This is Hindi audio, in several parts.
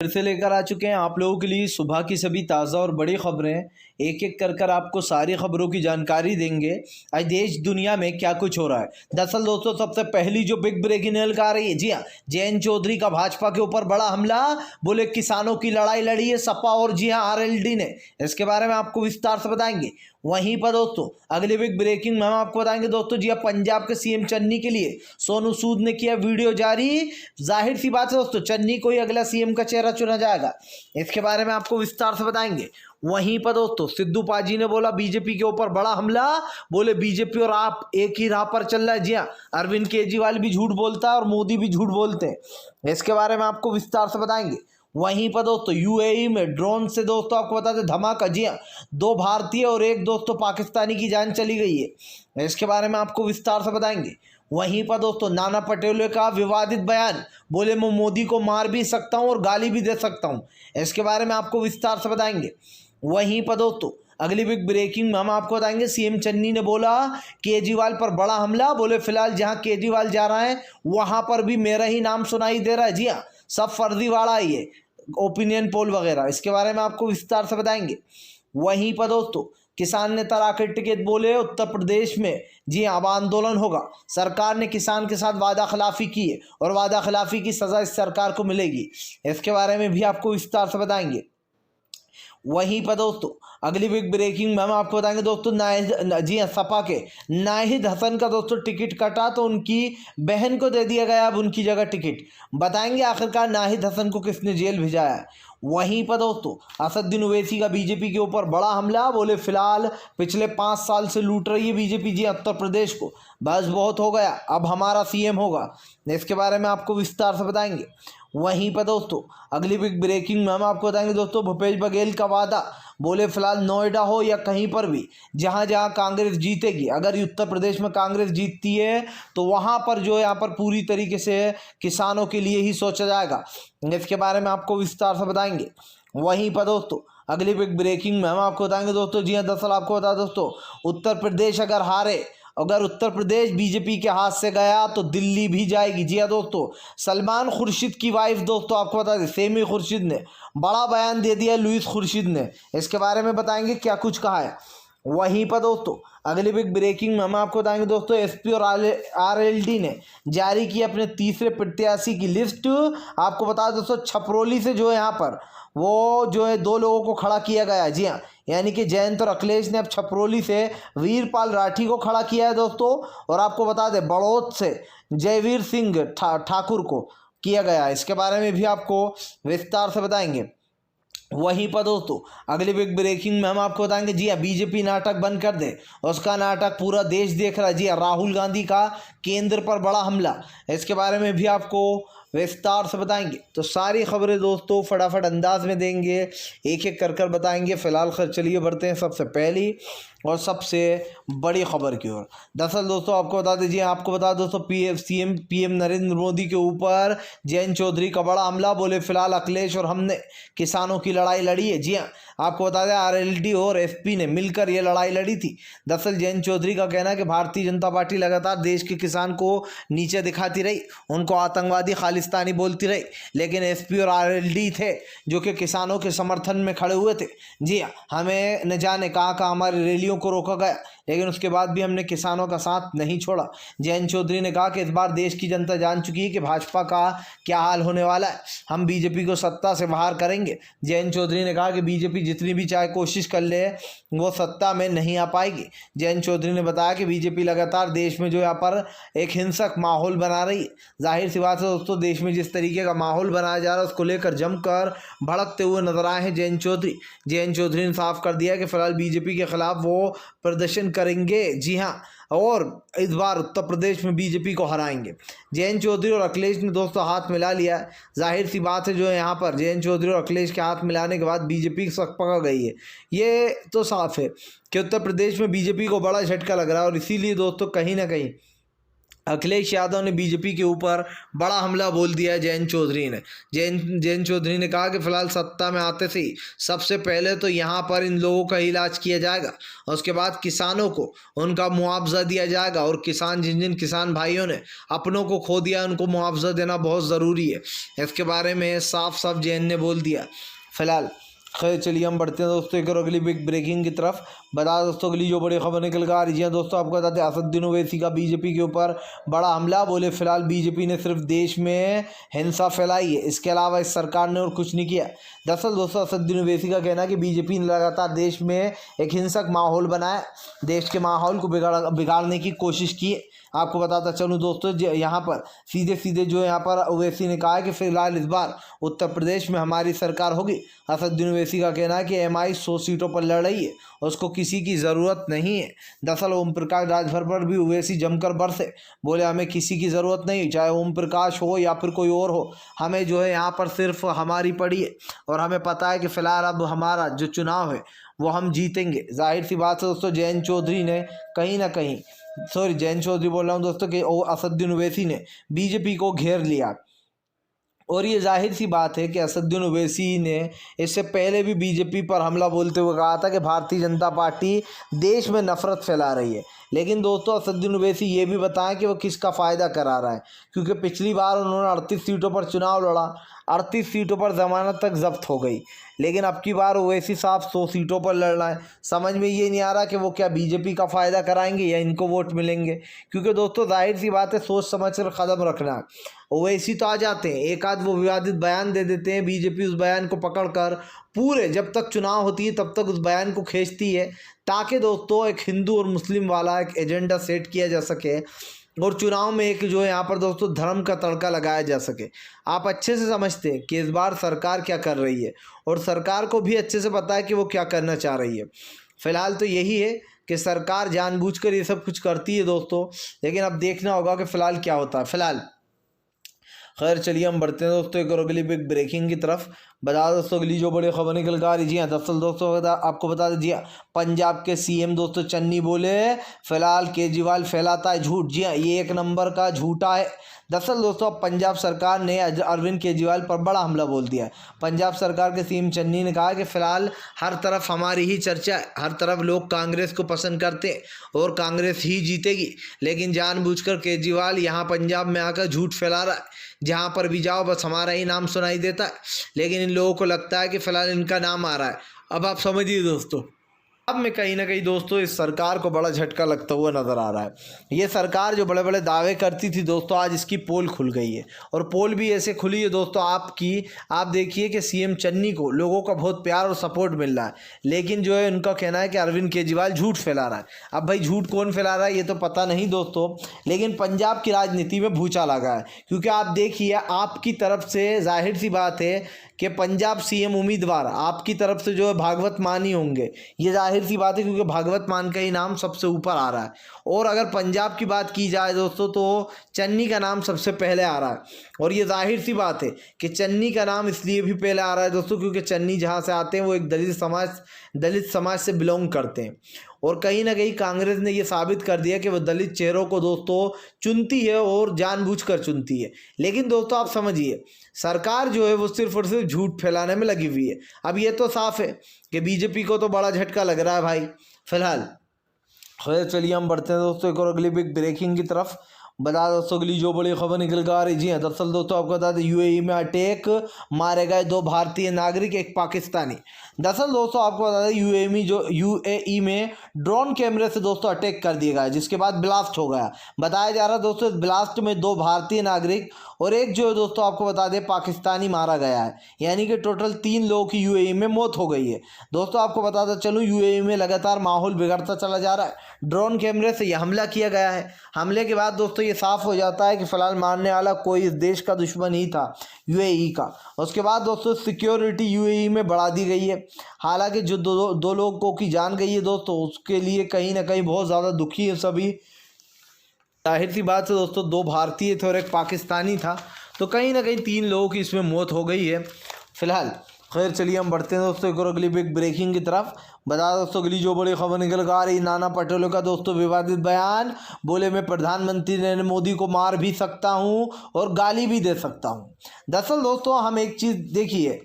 फिर से लेकर आ चुके हैं आप लोगों के लिए सुबह की सभी ताज़ा और बड़ी खबरें। एक एक कर आपको सारी खबरों की जानकारी देंगे आज देश दुनिया में क्या कुछ हो रहा है। दरअसल दोस्तों, सबसे पहली जो बिग ब्रेकिंग न्यूज़ आ रही है, जी हाँ, जयंत चौधरी का भाजपा के ऊपर बड़ा हमला। बोले किसानों की लड़ाई लड़ी है सपा और जी हाँ आरएलडी ने। इसके बारे में आपको विस्तार से बताएंगे। वहीं पर दोस्तों अगली बिग ब्रेकिंग में हम आपको बताएंगे दोस्तों, जी हाँ, पंजाब के सीएम चन्नी के लिए सोनू सूद ने किया वीडियो जारी। जाहिर सी बात है दोस्तों, चन्नी को ही अगला सीएम का चेहरा चुना जाएगा। इसके बारे में आपको विस्तार से बताएंगे। वहीं पर दोस्तों सिद्धू पाजी ने बोला बीजेपी के ऊपर बड़ा हमला। बोले बीजेपी और आप एक ही राह पर चल रहा है। जी हाँ, अरविंद केजरीवाल भी झूठ बोलता है और मोदी भी झूठ बोलते हैं। इसके बारे में आपको विस्तार से बताएंगे। वहीं पर दोस्तों यूएई में ड्रोन से दोस्तों आपको बता दें धमाका। जी हाँ, 2 भारतीय और 1 दोस्तों पाकिस्तानी की जान चली गई है। इसके बारे में आपको विस्तार से बताएंगे। वहीं पर दोस्तों नाना पटेले का विवादित बयान। बोले मैं मोदी को मार भी सकता हूं और गाली भी दे सकता हूं। इसके बारे में आपको विस्तार से बताएंगे। वहीं पर दोस्तों अगली बिग ब्रेकिंग में हम आपको बताएंगे, सीएम चन्नी ने बोला केजरीवाल पर बड़ा हमला। बोले फिलहाल जहां केजरीवाल जा रहा है वहां पर भी मेरा ही नाम सुनाई दे रहा है। जी हाँ, सब फर्जीवाड़ा ही है, ओपिनियन पोल वगैरह। इसके बारे में आपको विस्तार से बताएंगे। वहीं पर दोस्तों किसान नेता राकेश टिकैत बोले उत्तर प्रदेश में जी अब आंदोलन होगा। सरकार ने किसान के साथ वादा खिलाफी की है और वादा खिलाफी की सजा इस सरकार को मिलेगी। इसके बारे में भी आपको विस्तार से बताएंगे। वहीं पर दोस्तों अगली बिग ब्रेकिंग में हम आपको बताएंगे दोस्तों, जी हाँ, सपा के नाहिद हसन का दोस्तों टिकट कटा तो उनकी बहन को दे दिया गया अब उनकी जगह टिकट। बताएंगे आखिरकार नाहिद हसन को किसने जेल भिजाया है। वहीं पर दोस्तों असदुद्दीन ओवैसी का बीजेपी के ऊपर बड़ा हमला। बोले फिलहाल पिछले 5 साल से लूट रही है बीजेपी जी उत्तर प्रदेश को, बस बहुत हो गया, अब हमारा सीएम होगा। इसके बारे में आपको विस्तार से बताएंगे। वहीं पर दोस्तों अगली बिग ब्रेकिंग में हम आपको बताएंगे दोस्तों, भूपेश बघेल का वादा। बोले फिलहाल नोएडा हो या कहीं पर भी जहां जहां कांग्रेस जीतेगी, अगर उत्तर प्रदेश में कांग्रेस जीतती है तो वहां पर जो है यहाँ पर पूरी तरीके से किसानों के लिए ही सोचा जाएगा। इसके बारे में आपको विस्तार से बताएंगे। वहीं पर दोस्तों अगली बिग ब्रेकिंग में हम आपको बताएंगे दोस्तों, जी हाँ, दरअसल आपको बता दोस्तों, उत्तर प्रदेश अगर हारे, अगर उत्तर प्रदेश बीजेपी के हाथ से गया तो दिल्ली भी जाएगी। जी हाँ दोस्तों, सलमान खुर्शीद की वाइफ दोस्तों आपको बता दें सेमी खुर्शीद ने बड़ा बयान दे दिया लुइस खुर्शीद ने। इसके बारे में बताएंगे क्या कुछ कहा है। वहीं पर दोस्तों अगली बिग ब्रेकिंग में हम आपको बताएंगे दोस्तों, एसपी और आरएलडी ने जारी की अपने तीसरे प्रत्याशी की लिस्ट। आपको बता दोस्तों छपरोली से जो है यहाँ पर वो जो है 2 लोगों को खड़ा किया गया है। जी हाँ, यानी कि जयंत और अखिलेश ने अब छपरोली से वीरपाल राठी को खड़ा किया है दोस्तों। और आपको बता दें बड़ौद से जयवीर सिंह ठाकुर को किया गया है। इसके बारे में भी आपको विस्तार से बताएंगे। वहीं पर दोस्तों अगली बिग ब्रेकिंग में हम आपको बताएंगे, जी हाँ, बीजेपी नाटक बंद कर दे, उसका नाटक पूरा देश देख रहा है। जी हाँ, राहुल गांधी का केंद्र पर बड़ा हमला। इसके बारे में भी आपको विस्तार से बताएंगे। तो सारी खबरें दोस्तों फटाफट अंदाज में देंगे, एक एक कर बताएंगे। फिलहाल खैर चलिए बढ़ते हैं सबसे पहली और सबसे बड़ी खबर की ओर। दरअसल दोस्तों आपको बता दीजिए, आपको बता दोस्तों पीएम नरेंद्र मोदी के ऊपर जयंत चौधरी का बड़ा हमला। बोले फिलहाल अखिलेश और हमने किसानों की लड़ाई लड़ी है। जी हाँ, आपको बता दें आरएलडी और एसपी ने मिलकर ये लड़ाई लड़ी थी। दरअसल जयंत चौधरी का कहना है कि भारतीय जनता पार्टी लगातार देश के किसान को नीचे दिखाती रही, उनको आतंकवादी खालिस्तानी बोलती रही, लेकिन एसपी और आरएलडी थे जो कि किसानों के समर्थन में खड़े हुए थे। जी हाँ, हमें न जाने कहाँ हमारी रैलियों को रोका गया, लेकिन उसके बाद भी हमने किसानों का साथ नहीं छोड़ा। जयंत चौधरी ने कहा कि इस बार देश की जनता जान चुकी है कि भाजपा का क्या हाल होने वाला है, हम बीजेपी को सत्ता से बाहर करेंगे। जयंत चौधरी ने कहा कि बीजेपी जितनी भी चाहे कोशिश कर ले वो सत्ता में नहीं आ पाएगी। जयंत चौधरी ने बताया कि बीजेपी लगातार देश में जो यहाँ पर एक हिंसक माहौल बना रही है। जाहिर सी बात है दोस्तों, देश में जिस तरीके का माहौल बनाया जा रहा है उसको लेकर जमकर भड़कते हुए नजर आए हैं जयंत चौधरी। जयंत चौधरी ने साफ कर दिया कि फिलहाल बीजेपी के खिलाफ वो प्रदर्शन करेंगे। जी हाँ, और इस बार उत्तर प्रदेश में बीजेपी को हराएंगे। जयंत चौधरी और अखिलेश ने दोस्तों हाथ मिला लिया। जाहिर सी बात है जो है यहाँ पर जयंत चौधरी और अखिलेश के हाथ मिलाने के बाद बीजेपी सक पका गई है। ये तो साफ है कि उत्तर प्रदेश में बीजेपी को बड़ा झटका लग रहा है और इसीलिए दोस्तों कहीं ना कहीं अखिलेश यादव ने बीजेपी के ऊपर बड़ा हमला बोल दिया है जयंत चौधरी ने। जयंत चौधरी ने कहा कि फिलहाल सत्ता में आते से ही सबसे पहले तो यहाँ पर इन लोगों का इलाज किया जाएगा और उसके बाद किसानों को उनका मुआवजा दिया जाएगा और जिन किसान भाइयों ने अपनों को खो दिया उनको मुआवजा देना बहुत ज़रूरी है। इसके बारे में साफ साफ जयंत ने बोल दिया। फिलहाल खैर चलिए हम बढ़ते हैं दोस्तों एक और अगली बिग ब्रेकिंग की तरफ। बता दोस्तों अगली जो बड़ी खबर निकल कर आ रही है दोस्तों, आपको बताते हैं असदुद्दीन ओवैसी का बीजेपी के ऊपर बड़ा हमला। बोले फिलहाल बीजेपी ने सिर्फ देश में हिंसा फैलाई है, इसके अलावा इस सरकार ने और कुछ नहीं किया। दरअसल दोस्तों असदुद्दीन ओवैसी का कहना है कि बीजेपी ने लगातार देश में एक हिंसक माहौल बनाया, देश के माहौल को बिगाड़ने की कोशिश की। आपको बताता चलूँ दोस्तों यहाँ पर सीधे जो यहाँ पर ओवैसी ने कहा है कि फिलहाल इस बार उत्तर प्रदेश में हमारी सरकार होगी। असदुद्दीन ओवैसी का कहना है कि एमआई 100 सीटों पर लड़ रही है, उसको किसी की ज़रूरत नहीं है। दरअसल ओम प्रकाश राजभर पर भी ओवैसी जमकर बरसे, बोले हमें किसी की ज़रूरत नहीं, चाहे ओम प्रकाश हो या फिर कोई और हो, हमें जो है यहाँ पर सिर्फ हमारी पड़ी है और हमें पता है कि फ़िलहाल अब हमारा जो चुनाव है वो हम जीतेंगे। जाहिर सी बात है दोस्तों जयंत चौधरी ने कहीं ना कहीं जयंत चौधरी बोल रहा हूँ दोस्तों कि असदुद्दीन ओवैसी ने बीजेपी को घेर लिया और ये जाहिर सी बात है कि असदुद्दीन ओवैसी ने इससे पहले भी बीजेपी पर हमला बोलते हुए कहा था कि भारतीय जनता पार्टी देश में नफरत फैला रही है। लेकिन दोस्तों असदुद्दीन ओवैसी ये भी बताएं कि वो किसका फ़ायदा करा रहा है, क्योंकि पिछली बार उन्होंने 38 सीटों पर चुनाव लड़ा, 38 सीटों पर ज़मानत तक जब्त हो गई, लेकिन अब की बार ओवैसी साहब 100 सीटों पर लड़ रहा है। समझ में ये नहीं आ रहा कि वो क्या बीजेपी का फ़ायदा कराएंगे या इनको वोट मिलेंगे, क्योंकि दोस्तों जाहिर सी बात है सोच समझ कर कदम रखना। ओवैसी तो आ जाते हैं, एक आध वो विवादित बयान दे देते हैं, बीजेपी उस बयान को पकड़कर पूरे जब तक चुनाव होती है तब तक उस बयान को खींचती है, ताकि दोस्तों एक हिंदू और मुस्लिम वाला एक एजेंडा सेट किया जा सके और चुनाव में एक जो है यहाँ पर दोस्तों धर्म का तड़का लगाया जा सके। आप अच्छे से समझते हैं कि इस बार सरकार क्या कर रही है और सरकार को भी अच्छे से पता है कि वो क्या करना चाह रही है। फिलहाल तो यही है कि सरकार जानबूझकर ये सब कुछ करती है दोस्तों, लेकिन अब देखना होगा कि फ़िलहाल क्या होता है। फिलहाल खैर चलिए हम बढ़ते हैं दोस्तों एक और अगली बिग ब्रेकिंग की तरफ। बता दोस्तों अगली जो बड़ी खबर निकल कर आ रही है दरअसल दोस्तों आपको बता दीजिए पंजाब के सीएम दोस्तों चन्नी बोले फिलहाल केजरीवाल फैलाता है झूठ। जी हाँ, ये एक नंबर का झूठा है। दरअसल दोस्तों पंजाब सरकार ने अरविंद केजरीवाल पर बड़ा हमला बोल दिया। पंजाब सरकार के सीएम चन्नी ने कहा कि फ़िलहाल हर तरफ हमारी ही चर्चा है, हर तरफ लोग कांग्रेस को पसंद करते हैं और कांग्रेस ही जीतेगी, लेकिन जानबूझकर केजरीवाल यहाँ पंजाब में आकर झूठ फैला रहा है। जहाँ पर भी जाओ बस हमारा ही नाम सुनाई देता है, लेकिन इन लोगों को लगता है कि फ़िलहाल इनका नाम आ रहा है। अब आप समझिए दोस्तों, अब में कहीं ना कहीं दोस्तों इस सरकार को बड़ा झटका लगता हुआ नज़र आ रहा है। ये सरकार जो बड़े बड़े दावे करती थी दोस्तों, आज इसकी पोल खुल गई है और पोल भी ऐसे खुली है दोस्तों आप देखिए कि सीएम चन्नी को लोगों का बहुत प्यार और सपोर्ट मिल रहा है, लेकिन जो है उनका कहना है कि अरविंद केजरीवाल झूठ फैला रहा है। अब भाई झूठ कौन फैला रहा है ये तो पता नहीं दोस्तों, लेकिन पंजाब की राजनीति में भूचाल आ गया है, क्योंकि आप देखिए आपकी तरफ से जाहिर सी बात है कि पंजाब सीएम उम्मीदवार आपकी तरफ से जो है भागवत मान ही होंगे। ये जाहिर सी बात है क्योंकि भागवत मान का ही नाम सबसे ऊपर आ रहा है। और अगर पंजाब की बात की जाए दोस्तों तो चन्नी का नाम सबसे पहले आ रहा है, और ये जाहिर सी बात है कि चन्नी का नाम इसलिए भी पहले आ रहा है दोस्तों क्योंकि चन्नी जहाँ से आते हैं वो एक दलित समाज से बिलोंग करते हैं। और कहीं ना कहीं कांग्रेस ने ये साबित कर दिया कि वो दलित चेहरों को दोस्तों चुनती है और जानबूझकर चुनती है। लेकिन दोस्तों आप समझिए सरकार जो है वो सिर्फ और सिर्फ झूठ फैलाने में लगी हुई है। अब ये तो साफ है कि बीजेपी को तो बड़ा झटका लग रहा है भाई। फिलहाल खैर चलिए हम बढ़ते हैं दोस्तों एक और अगली बिग ब्रेकिंग की तरफ। बता दोस्तों अगली जो बड़ी खबर निकल कर आ रही जी हाँ, दरअसल दोस्तों आपको बता दें यूएई में अटैक, मारे गए 2 भारतीय नागरिक, 1 पाकिस्तानी। दरअसल दोस्तों आपको बता दें यूएई में ड्रोन कैमरे से दोस्तों अटैक कर दिया गया, जिसके बाद ब्लास्ट हो गया। बताया जा रहा है दोस्तों इस ब्लास्ट में 2 भारतीय नागरिक और 1 जो है दोस्तों आपको बता दें पाकिस्तानी मारा गया है, यानी कि टोटल 3 लोगों की यूएई में मौत हो गई है। दोस्तों आपको बताता चलूँ यूएई में लगातार माहौल बिगड़ता चला जा रहा है। ड्रोन कैमरे से यह हमला किया गया है। हमले के बाद दोस्तों ये साफ हो जाता है कि फ़िलहाल मारने वाला कोई इस देश का दुश्मन ही था, यूएई का। उसके बाद दोस्तों सिक्योरिटी यूएई में बढ़ा दी गई है। हालांकि जो दो लोगों की जान गई है दोस्तों उसके लिए कहीं ना कहीं बहुत ज़्यादा दुखी है सभी। जाहिर सी बात है दोस्तों 2 भारतीय थे और 1 पाकिस्तानी था, तो कहीं ना कहीं 3 लोगों की इसमें मौत हो गई है। फिलहाल खैर चलिए हम बढ़ते हैं दोस्तों एक और अगली बिग ब्रेकिंग की तरफ। बता दोस्तों अगली जो बड़ी खबर निकल कर आ रही, नाना पटोले का दोस्तों विवादित बयान। बोले मैं प्रधानमंत्री नरेंद्र मोदी को मार भी सकता हूं और गाली भी दे सकता हूं। दरअसल दोस्तों हम एक चीज़ देखिए,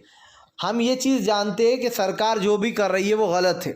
हम ये चीज़ जानते हैं कि सरकार जो भी कर रही है वो गलत है,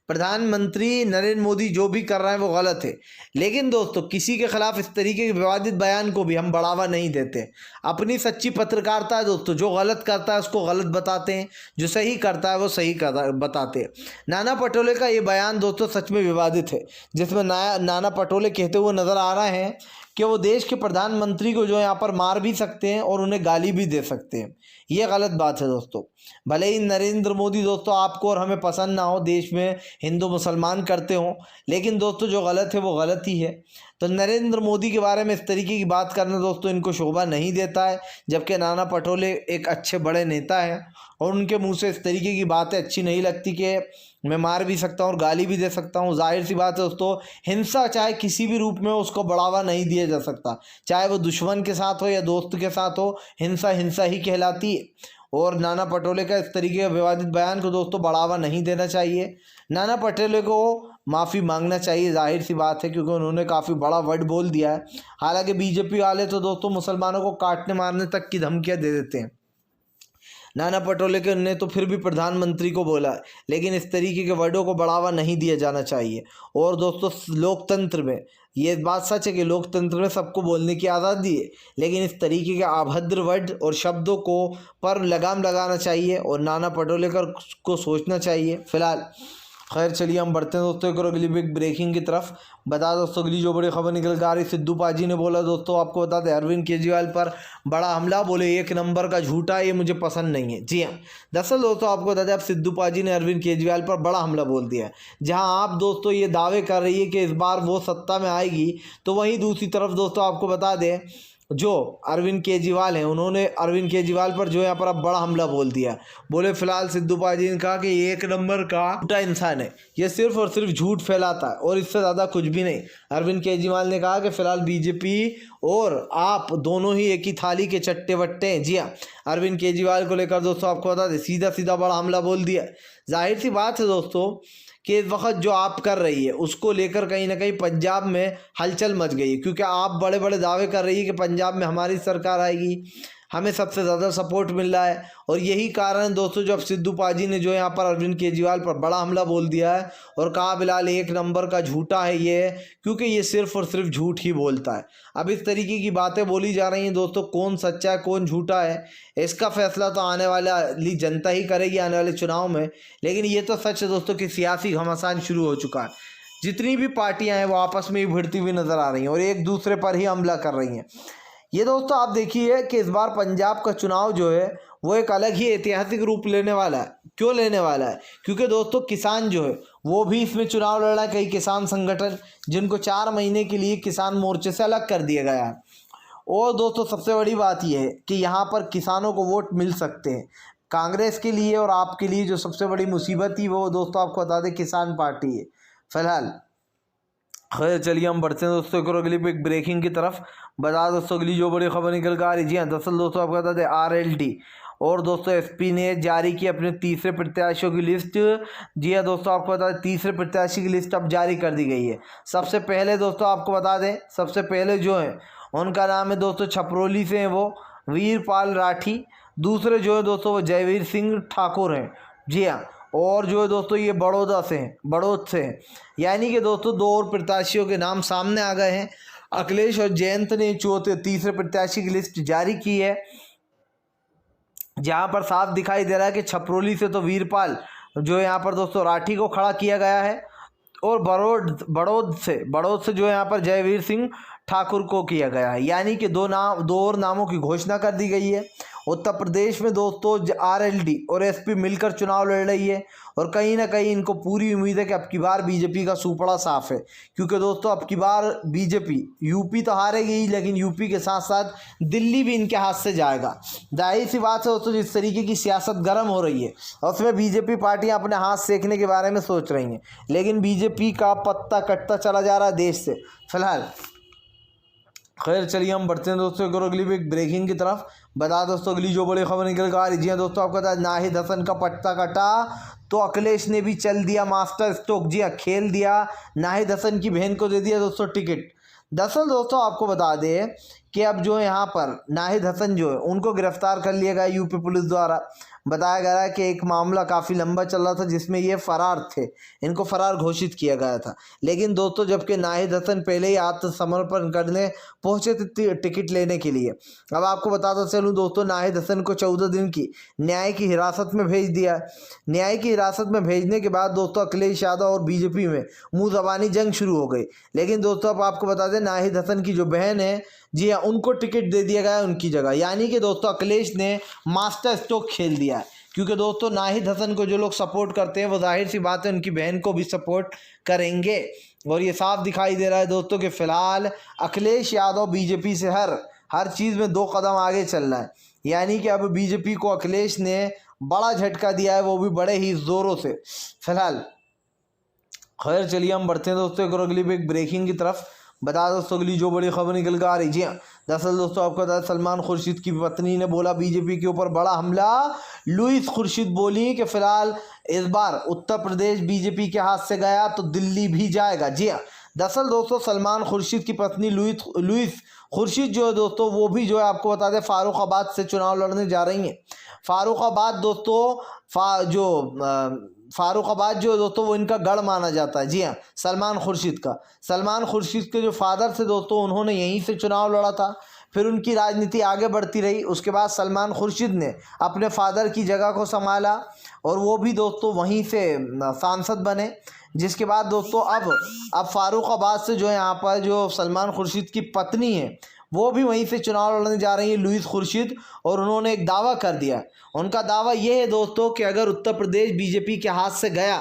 प्रधानमंत्री नरेंद्र मोदी जो भी कर रहे हैं वो गलत है। लेकिन दोस्तों किसी के खिलाफ इस तरीके के विवादित बयान को भी हम बढ़ावा नहीं देते। अपनी सच्ची पत्रकारिता है दोस्तों, जो गलत करता है उसको गलत बताते हैं, जो सही करता है वो सही बताते हैं। नाना पटोले का ये बयान दोस्तों सच में विवादित है, जिसमें नाना पटोले कहते हुए नजर आ रहे हैं कि वो देश के प्रधानमंत्री को जो यहाँ पर मार भी सकते हैं और उन्हें गाली भी दे सकते हैं। ये गलत बात है दोस्तों। भले ही नरेंद्र मोदी दोस्तों आपको और हमें पसंद ना हो, देश में हिंदू मुसलमान करते हों, लेकिन दोस्तों जो गलत है वो गलत ही है। तो नरेंद्र मोदी के बारे में इस तरीके की बात करना दोस्तों इनको शोभा नहीं देता है। जबकि नाना पटोले एक अच्छे बड़े नेता हैं और उनके मुंह से इस तरीके की बातें अच्छी नहीं लगती कि मैं मार भी सकता हूँ और गाली भी दे सकता हूँ। जाहिर सी बात है दोस्तों, हिंसा चाहे किसी भी रूप में हो उसको बढ़ावा नहीं दिया जा सकता, चाहे वो दुश्मन के साथ हो या दोस्त के साथ हो, हिंसा हिंसा ही कहलाती है। और नाना पटोले का इस तरीके का विवादित बयान को दोस्तों बढ़ावा नहीं देना चाहिए। नाना पटोले को माफ़ी मांगना चाहिए, जाहिर सी बात है, क्योंकि उन्होंने काफ़ी बड़ा वर्ड बोल दिया है। हालांकि बीजेपी वाले तो दोस्तों मुसलमानों को काटने मारने तक की धमकियाँ दे देते हैं। नाना पटोले के ने तो फिर भी प्रधानमंत्री को बोला, लेकिन इस तरीके के वर्डों को बढ़ावा नहीं दिया जाना चाहिए। और दोस्तों लोकतंत्र में ये बात सच है कि लोकतंत्र में सबको बोलने की आज़ादी है, लेकिन इस तरीके के अभद्र वर्ड और शब्दों को पर लगाम लगाना चाहिए और नाना पटोले को सोचना चाहिए। फिलहाल खैर चलिए हम बढ़ते हैं दोस्तों एक और अगली बिग ब्रेकिंग की तरफ। बता दोस्तों अगली जो बड़ी खबर निकल कर आ रही, सिद्धू पाजी ने बोला दोस्तों, आपको बता दें अरविंद केजरीवाल पर बड़ा हमला, बोले एक नंबर का झूठा, ये मुझे पसंद नहीं है। जी हाँ, दरअसल दोस्तों आपको बता दें अब सिद्धू पाजी ने अरविंद केजरीवाल पर बड़ा हमला बोल दिया है। जहाँ आप दोस्तों ये दावे कर रही है कि इस बार वो सत्ता में आएगी, तो वहीं दूसरी तरफ दोस्तों आपको बता दें जो अरविंद केजरीवाल हैं उन्होंने अरविंद केजरीवाल पर जो यहाँ पर अब बड़ा हमला बोल दिया। बोले फिलहाल सिद्धू पाजी ने कहा कि ये एक नंबर का झूठा इंसान है, ये सिर्फ और सिर्फ झूठ फैलाता है और इससे ज़्यादा कुछ भी नहीं। अरविंद केजरीवाल ने कहा कि फिलहाल बीजेपी और आप दोनों ही एक ही थाली के चट्टे वट्टे हैं। जी हाँ, अरविंद केजरीवाल को लेकर दोस्तों आपको बता दें सीधा सीधा बड़ा हमला बोल दिया। जाहिर सी बात है दोस्तों कि इस वक्त जो आप कर रही है उसको लेकर कहीं ना कहीं पंजाब में हलचल मच गई है, क्योंकि आप बड़े बड़े दावे कर रही है कि पंजाब में हमारी सरकार आएगी, हमें सबसे ज़्यादा सपोर्ट मिल रहा है। और यही कारण दोस्तों जब सिद्धू पाजी ने जो यहाँ पर अरविंद केजरीवाल पर बड़ा हमला बोल दिया है और कहा बिलाल एक नंबर का झूठा है ये, क्योंकि ये सिर्फ और सिर्फ झूठ ही बोलता है। अब इस तरीके की बातें बोली जा रही हैं दोस्तों, कौन सच्चा है कौन झूठा है इसका फैसला तो आने वाली जनता ही करेगी आने वाले चुनाव में। लेकिन ये तो सच है दोस्तों कि सियासी घमासान शुरू हो चुका है। जितनी भी पार्टियां हैं वो आपस में ही भिड़ती हुई नजर आ रही हैं और एक दूसरे पर ही हमला कर रही हैं। ये दोस्तों आप देखिए कि इस बार पंजाब का चुनाव जो है वो एक अलग ही ऐतिहासिक रूप लेने वाला है। क्यों लेने वाला है? क्योंकि दोस्तों किसान जो है वो भी इसमें चुनाव लड़ रहा है। कई किसान संगठन जिनको 4 महीने के लिए किसान मोर्चे से अलग कर दिया गया है। और दोस्तों सबसे बड़ी बात यह है कि यहाँ पर किसानों को वोट मिल सकते हैं। कांग्रेस के लिए और आपके लिए जो सबसे बड़ी मुसीबत थी वो दोस्तों आपको बता दें किसान पार्टी है। फिलहाल खैर चलिए हम बढ़ते हैं दोस्तों एक और अगली बिग ब्रेकिंग की तरफ। बता दोस्तों अगली जो बड़ी खबर निकल कर आ रही, जी हाँ दरअसल दोस्तों आपको बता दें RLD और दोस्तों एसपी ने जारी की अपने तीसरे प्रत्याशियों की लिस्ट। जी हाँ दोस्तों आपको बता दें तीसरे प्रत्याशी की लिस्ट अब जारी कर दी गई है। सबसे पहले दोस्तों आपको बता दें सबसे पहले जो है उनका नाम है दोस्तों छपरौली से हैं वो वीरपाल राठी। दूसरे जो है दोस्तों वो जयवीर सिंह ठाकुर हैं। जी हाँ, और जो है दोस्तों ये बड़ौद से हैं। यानी कि दोस्तों 2 और प्रत्याशियों के नाम सामने आ गए हैं। अखिलेश और जयंत ने तीसरे प्रत्याशी की लिस्ट जारी की है, जहां पर साफ दिखाई दे रहा है कि छपरौली से तो वीरपाल जो है यहाँ पर दोस्तों राठी को खड़ा किया गया है और बड़ौद से जो है यहाँ पर जयवीर सिंह ठाकुर को किया गया है। यानी कि 2 और नामों की घोषणा कर दी गई है। उत्तर प्रदेश में दोस्तों RLD और SP मिलकर चुनाव लड़ रही है और कहीं ना कहीं इनको पूरी उम्मीद है कि अब की बार बीजेपी का सूपड़ा साफ है, क्योंकि दोस्तों अब की बार बीजेपी यूपी तो हारेगी ही, लेकिन यूपी के साथ साथ दिल्ली भी इनके हाथ से जाएगा। जाहिर सी बात है दोस्तों जिस तरीके की सियासत गर्म हो रही है और उसमें बीजेपी पार्टियां अपने हाथ सेकने के बारे में सोच रही हैं, लेकिन बीजेपी का पत्ता कटता चला जा रहा है देश से। फिलहाल खैर चलिए हम बढ़ते हैं दोस्तों एक और अगली एक ब्रेकिंग की तरफ। बता दोस्तों अगली जो बड़ी खबर निकल कर आ रही है दोस्तों, आपको बता नाहिद हसन का पट्टा कटा तो अखिलेश ने भी चल दिया मास्टर स्ट्रोक। जी हाँ, खेल दिया, नाहिद हसन की बहन को दे दिया दोस्तों टिकट। दरअसल दोस्तों आपको बता दें कि अब जो यहाँ पर नाहिद हसन जो है उनको गिरफ्तार कर लिया गया यूपी पुलिस द्वारा। बताया गया है कि एक मामला काफ़ी लंबा चल रहा था जिसमें ये फरार थे, इनको फरार घोषित किया गया था। लेकिन दोस्तों जबकि नाहिद हसन पहले ही आत्मसमर्पण करने पहुंचे थे टिकट लेने के लिए। अब आपको बताता चलूँ दोस्तों, नाहिद हसन को 14 दिन की न्याय की हिरासत में भेज दिया। न्याय की हिरासत में भेजने के बाद दोस्तों अखिलेश यादव और बीजेपी में मुँह ज़बानी जंग शुरू हो गई। लेकिन दोस्तों अब आपको बता दें नाहिद हसन की जो बहन है, जी हाँ, उनको टिकट दे दिया गया उनकी जगह। यानी कि दोस्तों अखिलेश ने मास्टर स्ट्रोक खेल दिया है। क्योंकि दोस्तों नाहिद हसन को जो लोग सपोर्ट करते हैं वो जाहिर सी बात है उनकी बहन को भी सपोर्ट करेंगे। और ये साफ दिखाई दे रहा है दोस्तों कि फिलहाल अखिलेश यादव बीजेपी से हर चीज़ में 2 कदम आगे चल रहा है। यानी कि अब बीजेपी को अखिलेश ने बड़ा झटका दिया है, वो भी बड़े ही ज़ोरों से फिलहाल। खैर चलिए हम बढ़ते हैं दोस्तों एक और अगली एक ब्रेकिंग की तरफ। बता दोस्तों अगली जो बड़ी खबर निकल कर आ रही। जी हाँ, दरअसल दोस्तों आपको बता सलमान खुर्शीद की पत्नी ने बोला बीजेपी के ऊपर बड़ा हमला। लुइस खुर्शीद बोली कि फिलहाल इस बार उत्तर प्रदेश बीजेपी के हाथ से गया तो दिल्ली भी जाएगा। जी हाँ, दरअसल दोस्तों सलमान खुर्शीद की पत्नी लुइस खुर्शीद जो है दोस्तों वो भी जो है आपको बता दें फारुखाबाद से चुनाव लड़ने जा रही हैं। फारुखाबाद दोस्तों फारुखाबाद जो है दोस्तों वो इनका गढ़ माना जाता है। जी हाँ, सलमान खुर्शीद के जो फादर थे दोस्तों उन्होंने यहीं से चुनाव लड़ा था। फिर उनकी राजनीति आगे बढ़ती रही। उसके बाद सलमान खुर्शीद ने अपने फादर की जगह को संभाला और वो भी दोस्तों वहीं से सांसद बने। जिसके बाद दोस्तों अब फारुखाबाद से जो है यहाँ पर जो सलमान खुर्शीद की पत्नी है वो भी वहीं से चुनाव लड़ने जा रही है, लुइस खुर्शीद। और उन्होंने एक दावा कर दिया। उनका दावा ये है दोस्तों कि अगर उत्तर प्रदेश बीजेपी के हाथ से गया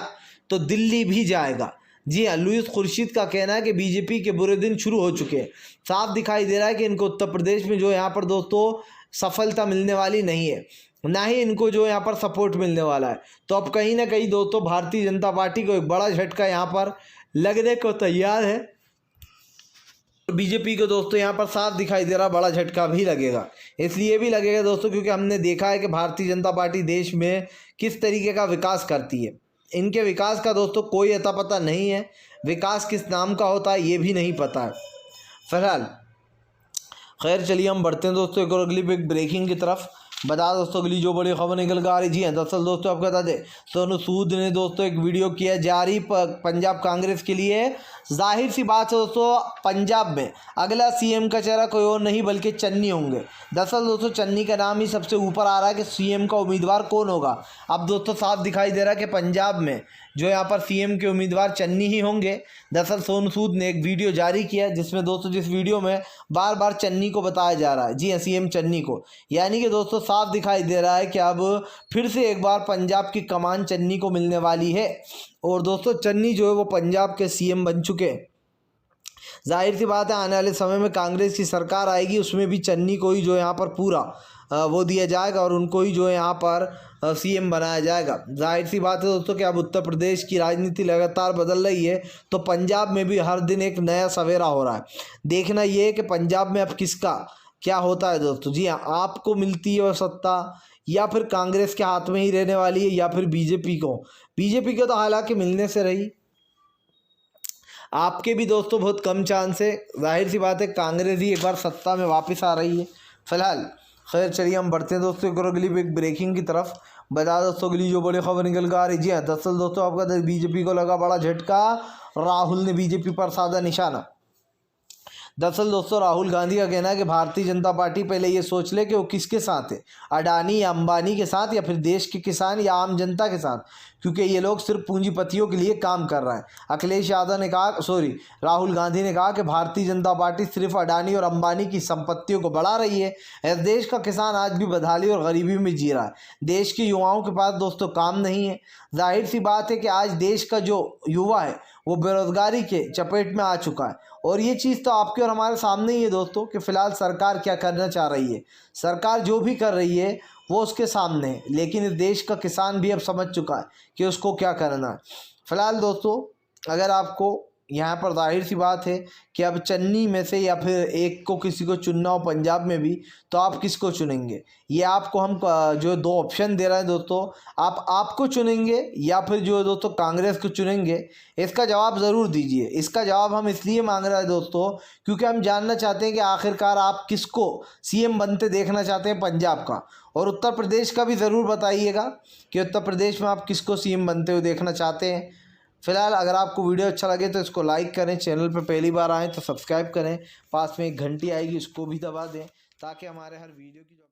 तो दिल्ली भी जाएगा। जी हाँ, लुइस खुर्शीद का कहना है कि बीजेपी के बुरे दिन शुरू हो चुके हैं। साफ दिखाई दे रहा है कि इनको उत्तर प्रदेश में जो यहाँ पर दोस्तों सफलता मिलने वाली नहीं है, ना ही इनको जो यहाँ पर सपोर्ट मिलने वाला है। तो अब कहीं ना कहीं दोस्तों भारतीय जनता पार्टी को एक बड़ा झटका यहाँ पर लगने को तैयार है। बीजेपी को दोस्तों यहाँ पर साफ दिखाई दे रहा बड़ा झटका भी लगेगा। इसलिए भी लगेगा दोस्तों क्योंकि हमने देखा है कि भारतीय जनता पार्टी देश में किस तरीके का विकास करती है। इनके विकास का दोस्तों कोई अता पता नहीं है, विकास किस नाम का होता है ये भी नहीं पता है फिलहाल। खैर चलिए हम बढ़ते हैं दोस्तों एक और अगली बिग ब्रेकिंग की तरफ। बता दोस्तों अगली जो बड़ी खबर निकल कर आ रही। जी हाँ, दरअसल दोस्तों आपको बता दें सोनू सूद ने दोस्तों एक वीडियो किया जारी पंजाब कांग्रेस के लिए। जाहिर सी बात है दोस्तों पंजाब में अगला सीएम का चेहरा कोई और नहीं बल्कि चन्नी होंगे। दरअसल दोस्तों चन्नी का नाम ही सबसे ऊपर आ रहा है कि सीएम का उम्मीदवार कौन होगा। अब दोस्तों साफ दिखाई दे रहा है कि पंजाब में जो यहाँ पर सीएम के उम्मीदवार चन्नी ही होंगे। दरअसल सोनू सूद ने एक वीडियो जारी किया जिसमें दोस्तों जिस वीडियो में बार बार चन्नी को बताया जा रहा है। जी हाँ, सीएम चन्नी को। यानी कि दोस्तों साफ दिखाई दे रहा है कि अब फिर से एक बार पंजाब की कमान चन्नी को मिलने वाली है। और दोस्तों चन्नी जो है वो पंजाब के सीएम बन चुके हैं। जाहिर सी बात है आने वाले समय में कांग्रेस की सरकार आएगी, उसमें भी चन्नी को ही जो यहाँ पर पूरा वो दिया जाएगा और उनको ही जो है यहाँ पर सीएम बनाया जाएगा। जाहिर सी बात है दोस्तों कि अब उत्तर प्रदेश की राजनीति लगातार बदल रही है तो पंजाब में भी हर दिन एक नया सवेरा हो रहा है। देखना ये है कि पंजाब में अब किसका क्या होता है दोस्तों। जी हाँ, आपको मिलती है वो सत्ता या फिर कांग्रेस के हाथ में ही रहने वाली है या फिर बीजेपी को तो हालांकि मिलने से रही। आपके भी दोस्तों बहुत कम चांस है। जाहिर सी बात है कांग्रेस ही एक बार सत्ता में वापस आ रही है फिलहाल। खैर चलिए हम बढ़ते हैं दोस्तों एक और अगली एक ब्रेकिंग की तरफ। बता दोस्तों अगली जो बड़ी खबर निकल कर आ रही। जी हाँ, दरअसल दोस्तों आपका बीजेपी को लगा बड़ा झटका, राहुल ने बीजेपी पर साधा निशाना। दरअसल दोस्तों राहुल गांधी का कहना है कि भारतीय जनता पार्टी पहले ये सोच ले कि वो किसके साथ है, अडानी या अंबानी के साथ या फिर देश के किसान या आम जनता के साथ, क्योंकि ये लोग सिर्फ पूंजीपतियों के लिए काम कर रहे हैं। राहुल गांधी ने कहा कि भारतीय जनता पार्टी सिर्फ अडानी और अंबानी की संपत्तियों को बढ़ा रही है। इस देश का किसान आज भी बदहाली और गरीबी में जी रहा है। देश के युवाओं के पास दोस्तों काम नहीं है। जाहिर सी बात है कि आज देश का जो युवा है वो बेरोजगारी के चपेट में आ चुका है। और ये चीज़ तो आपके और हमारे सामने ही है दोस्तों कि फ़िलहाल सरकार क्या करना चाह रही है। सरकार जो भी कर रही है वो उसके सामने है, लेकिन इस देश का किसान भी अब समझ चुका है कि उसको क्या करना है। फ़िलहाल दोस्तों अगर आपको यहाँ पर जाहिर सी बात है कि अब चन्नी में से या फिर एक को किसी को चुनना हो पंजाब में भी, तो आप किसको चुनेंगे? ये आपको हम जो दो ऑप्शन दे रहे हैं दोस्तों, आप आपको चुनेंगे या फिर जो दोस्तों कांग्रेस को चुनेंगे? इसका जवाब ज़रूर दीजिए। इसका जवाब हम इसलिए मांग रहे हैं दोस्तों क्योंकि हम जानना चाहते हैं कि आखिरकार आप किसको सीएम बनते देखना चाहते हैं पंजाब का, और उत्तर प्रदेश का भी ज़रूर बताइएगा कि उत्तर प्रदेश में आप किसको सीएम बनते हुए देखना चाहते हैं। फिलहाल अगर आपको वीडियो अच्छा लगे तो इसको लाइक करें, चैनल पर पहली बार आएँ तो सब्सक्राइब करें, पास में एक घंटी आएगी उसको भी दबा दें ताकि हमारे हर वीडियो की